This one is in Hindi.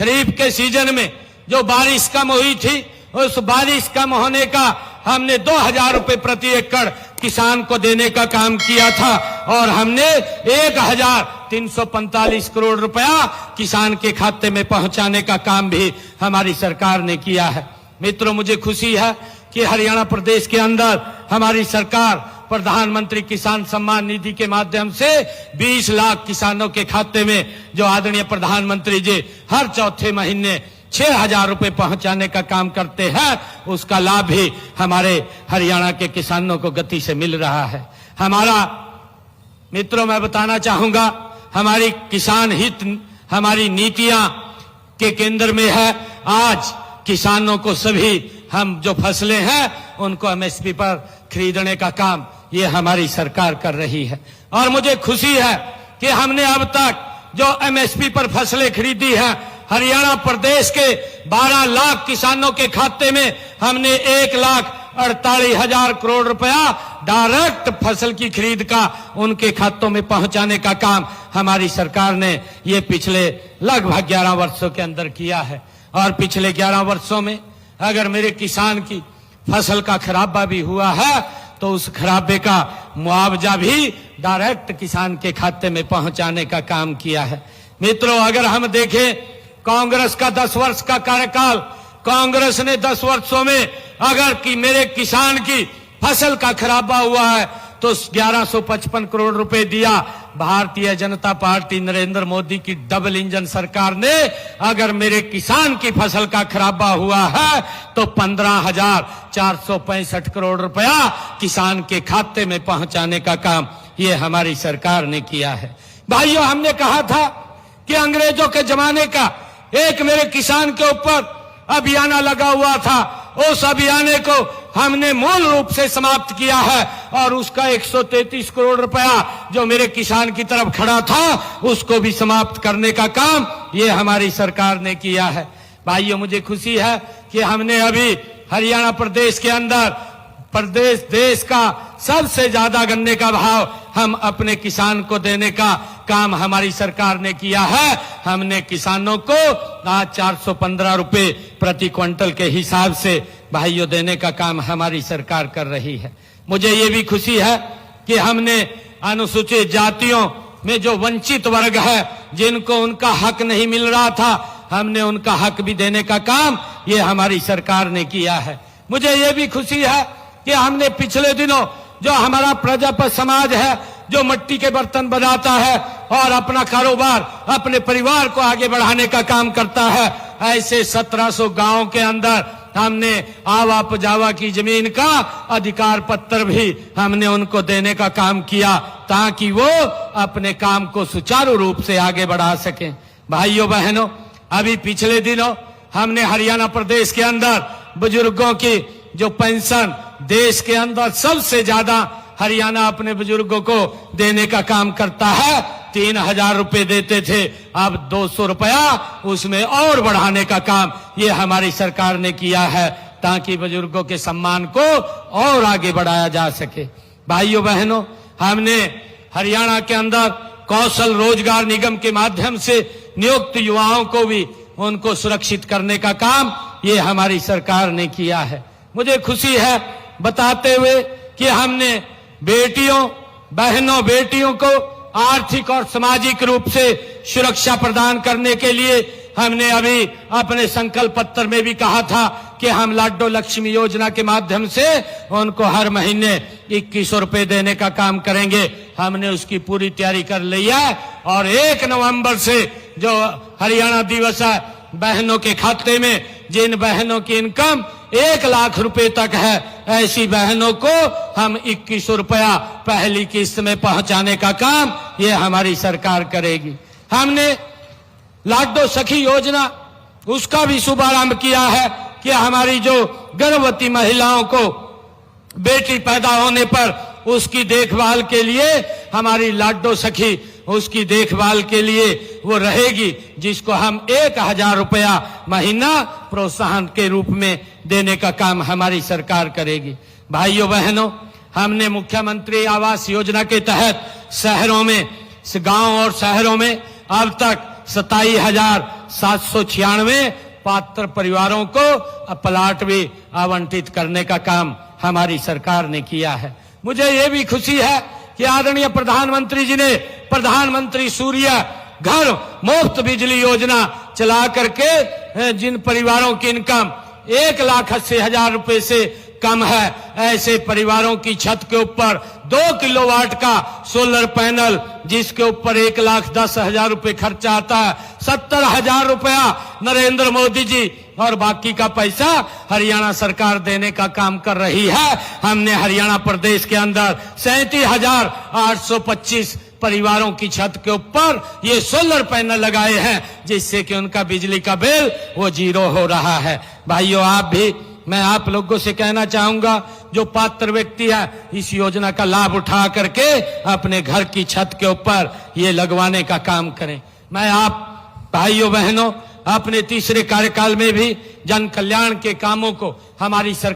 खरीफ के सीजन में जो बारिश कम हुई थी, उस बारिश कम होने का हमने 2000 रुपए प्रति एकड़ किसान को देने का काम किया था और हमने 1345 करोड़ रुपया किसान के खाते में पहुंचाने का काम भी हमारी सरकार ने किया है। मित्रों, मुझे खुशी है कि हरियाणा प्रदेश के अंदर हमारी सरकार प्रधानमंत्री किसान सम्मान निधि के माध्यम से 20 लाख किसानों के खाते में, जो आदरणीय प्रधानमंत्री जी हर चौथे महीने 6000 रुपए पहुंचाने का काम करते हैं, उसका लाभ भी हमारे हरियाणा के किसानों को गति से मिल रहा है। हमारा मित्रों, मैं बताना चाहूंगा, हमारी किसान हित हमारी नीतियां के केंद्र में है। आज किसानों को सभी हम जो फसलें हैं उनको एमएसपी पर खरीदने का काम ये हमारी सरकार कर रही है और मुझे खुशी है कि हमने अब तक जो एमएसपी पर फसलें खरीदी हैं, हरियाणा प्रदेश के 12 लाख किसानों के खाते में हमने 1,48,000 करोड़ रुपया डायरेक्ट फसल की खरीद का उनके खातों में पहुंचाने का काम हमारी सरकार ने ये पिछले लगभग 11 वर्षों के अंदर किया है। और पिछले 11 वर्षों में अगर मेरे किसान की फसल का खराबा भी हुआ है तो उस खराबे का मुआवजा भी डायरेक्ट किसान के खाते में पहुंचाने का काम किया है। मित्रों, अगर हम देखें कांग्रेस का 10 वर्ष का कार्यकाल, कांग्रेस ने 10 वर्षों में अगर कि मेरे किसान की फसल का खराबा हुआ है तो 1155 करोड़ रुपए दिया। भारतीय जनता पार्टी नरेंद्र मोदी की डबल इंजन सरकार ने अगर मेरे किसान की फसल का खराबा हुआ है तो 15,465 करोड़ रुपया किसान के खाते में पहुंचाने का काम ये हमारी सरकार ने किया है। भाइयों, हमने कहा था कि अंग्रेजों के जमाने का एक मेरे किसान के ऊपर अभियान लगा हुआ था, उस अभियान को हमने मूल रूप से समाप्त किया है और उसका 133 करोड़ रुपया जो मेरे किसान की तरफ खड़ा था उसको भी समाप्त करने का काम ये हमारी सरकार ने किया है। भाइयों, मुझे खुशी है कि हमने अभी हरियाणा प्रदेश के अंदर देश का सबसे ज्यादा गन्ने का भाव हम अपने किसान को देने का काम हमारी सरकार ने किया है। हमने किसानों को आज 415 रुपए प्रति क्विंटल के हिसाब से भाइयों देने का काम हमारी सरकार कर रही है। मुझे ये भी खुशी है कि हमने अनुसूचित जातियों में जो वंचित वर्ग है, जिनको उनका हक नहीं मिल रहा था, हमने उनका हक भी देने का काम ये हमारी सरकार ने किया है। मुझे ये भी खुशी है कि हमने पिछले दिनों जो हमारा प्रजापति समाज है, जो मिट्टी के बर्तन बनाता है और अपना कारोबार अपने परिवार को आगे बढ़ाने का काम करता है, ऐसे 1700 गांवों के अंदर हमने आवा पजावा की जमीन का अधिकार पत्र भी हमने उनको देने का काम किया ताकि वो अपने काम को सुचारू रूप से आगे बढ़ा सकें। भाइयों बहनों, अभी पिछले दिनों हमने हरियाणा प्रदेश के अंदर बुजुर्गों की जो पेंशन देश के अंदर सबसे ज्यादा हरियाणा अपने बुजुर्गों को देने का काम करता है। 3000 रुपए देते थे, अब 200 रुपया उसमें और बढ़ाने का काम ये हमारी सरकार ने किया है ताकि बुजुर्गों के सम्मान को और आगे बढ़ाया जा सके। भाइयों बहनों, हमने हरियाणा के अंदर कौशल रोजगार निगम के माध्यम से नियुक्त युवाओं को भी उनको सुरक्षित करने का काम ये हमारी सरकार ने किया है। मुझे खुशी है बताते हुए कि हमने बेटियों बहनों बेटियों को आर्थिक और सामाजिक रूप से सुरक्षा प्रदान करने के लिए हमने अभी अपने संकल्प पत्र में भी कहा था कि हम लाडो लक्ष्मी योजना के माध्यम से उनको हर महीने 2100 रुपए देने का काम करेंगे। हमने उसकी पूरी तैयारी कर ली है और 1 नवंबर से जो हरियाणा दिवस है, बहनों के खाते में जिन बहनों की इनकम 1 लाख रुपए तक है, ऐसी बहनों को हम 2100 रुपया पहली किस्त में पहुंचाने का काम ये हमारी सरकार करेगी। हमने लाडो सखी योजना उसका भी शुभारंभ किया है कि हमारी जो गर्भवती महिलाओं को बेटी पैदा होने पर उसकी देखभाल के लिए हमारी लाडो सखी उसकी देखभाल के लिए वो रहेगी, जिसको हम 1000 रुपया महीना प्रोत्साहन के रूप में देने का काम हमारी सरकार करेगी। भाइयों बहनों, हमने मुख्यमंत्री आवास योजना के तहत शहरों में, गांव और शहरों में अब तक 27,796 पात्र परिवारों को प्लाट भी आवंटित करने का काम हमारी सरकार ने किया है। मुझे ये भी खुशी है कि आदरणीय प्रधानमंत्री जी ने प्रधानमंत्री सूर्य घर मुफ्त बिजली योजना चला करके जिन परिवारों की इनकम 1,80,000 रुपए से कम है, ऐसे परिवारों की छत के ऊपर 2 किलोवाट का सोलर पैनल, जिसके ऊपर 1,10,000 रुपए खर्चा आता है, 70,000 रुपया नरेंद्र मोदी जी और बाकी का पैसा हरियाणा सरकार देने का काम कर रही है। हमने हरियाणा प्रदेश के अंदर 37,825 परिवारों की छत के ऊपर ये सोलर पैनल लगाए हैं, जिससे कि उनका बिजली का बिल वो 0 हो रहा है। भाइयों, आप भी, मैं आप लोगों से कहना चाहूंगा, जो पात्र व्यक्ति है इस योजना का लाभ उठा करके अपने घर की छत के ऊपर ये लगवाने का काम करें। मैं आप भाइयों बहनों अपने तीसरे कार्यकाल में भी जन कल्याण के कामों को हमारी सरकार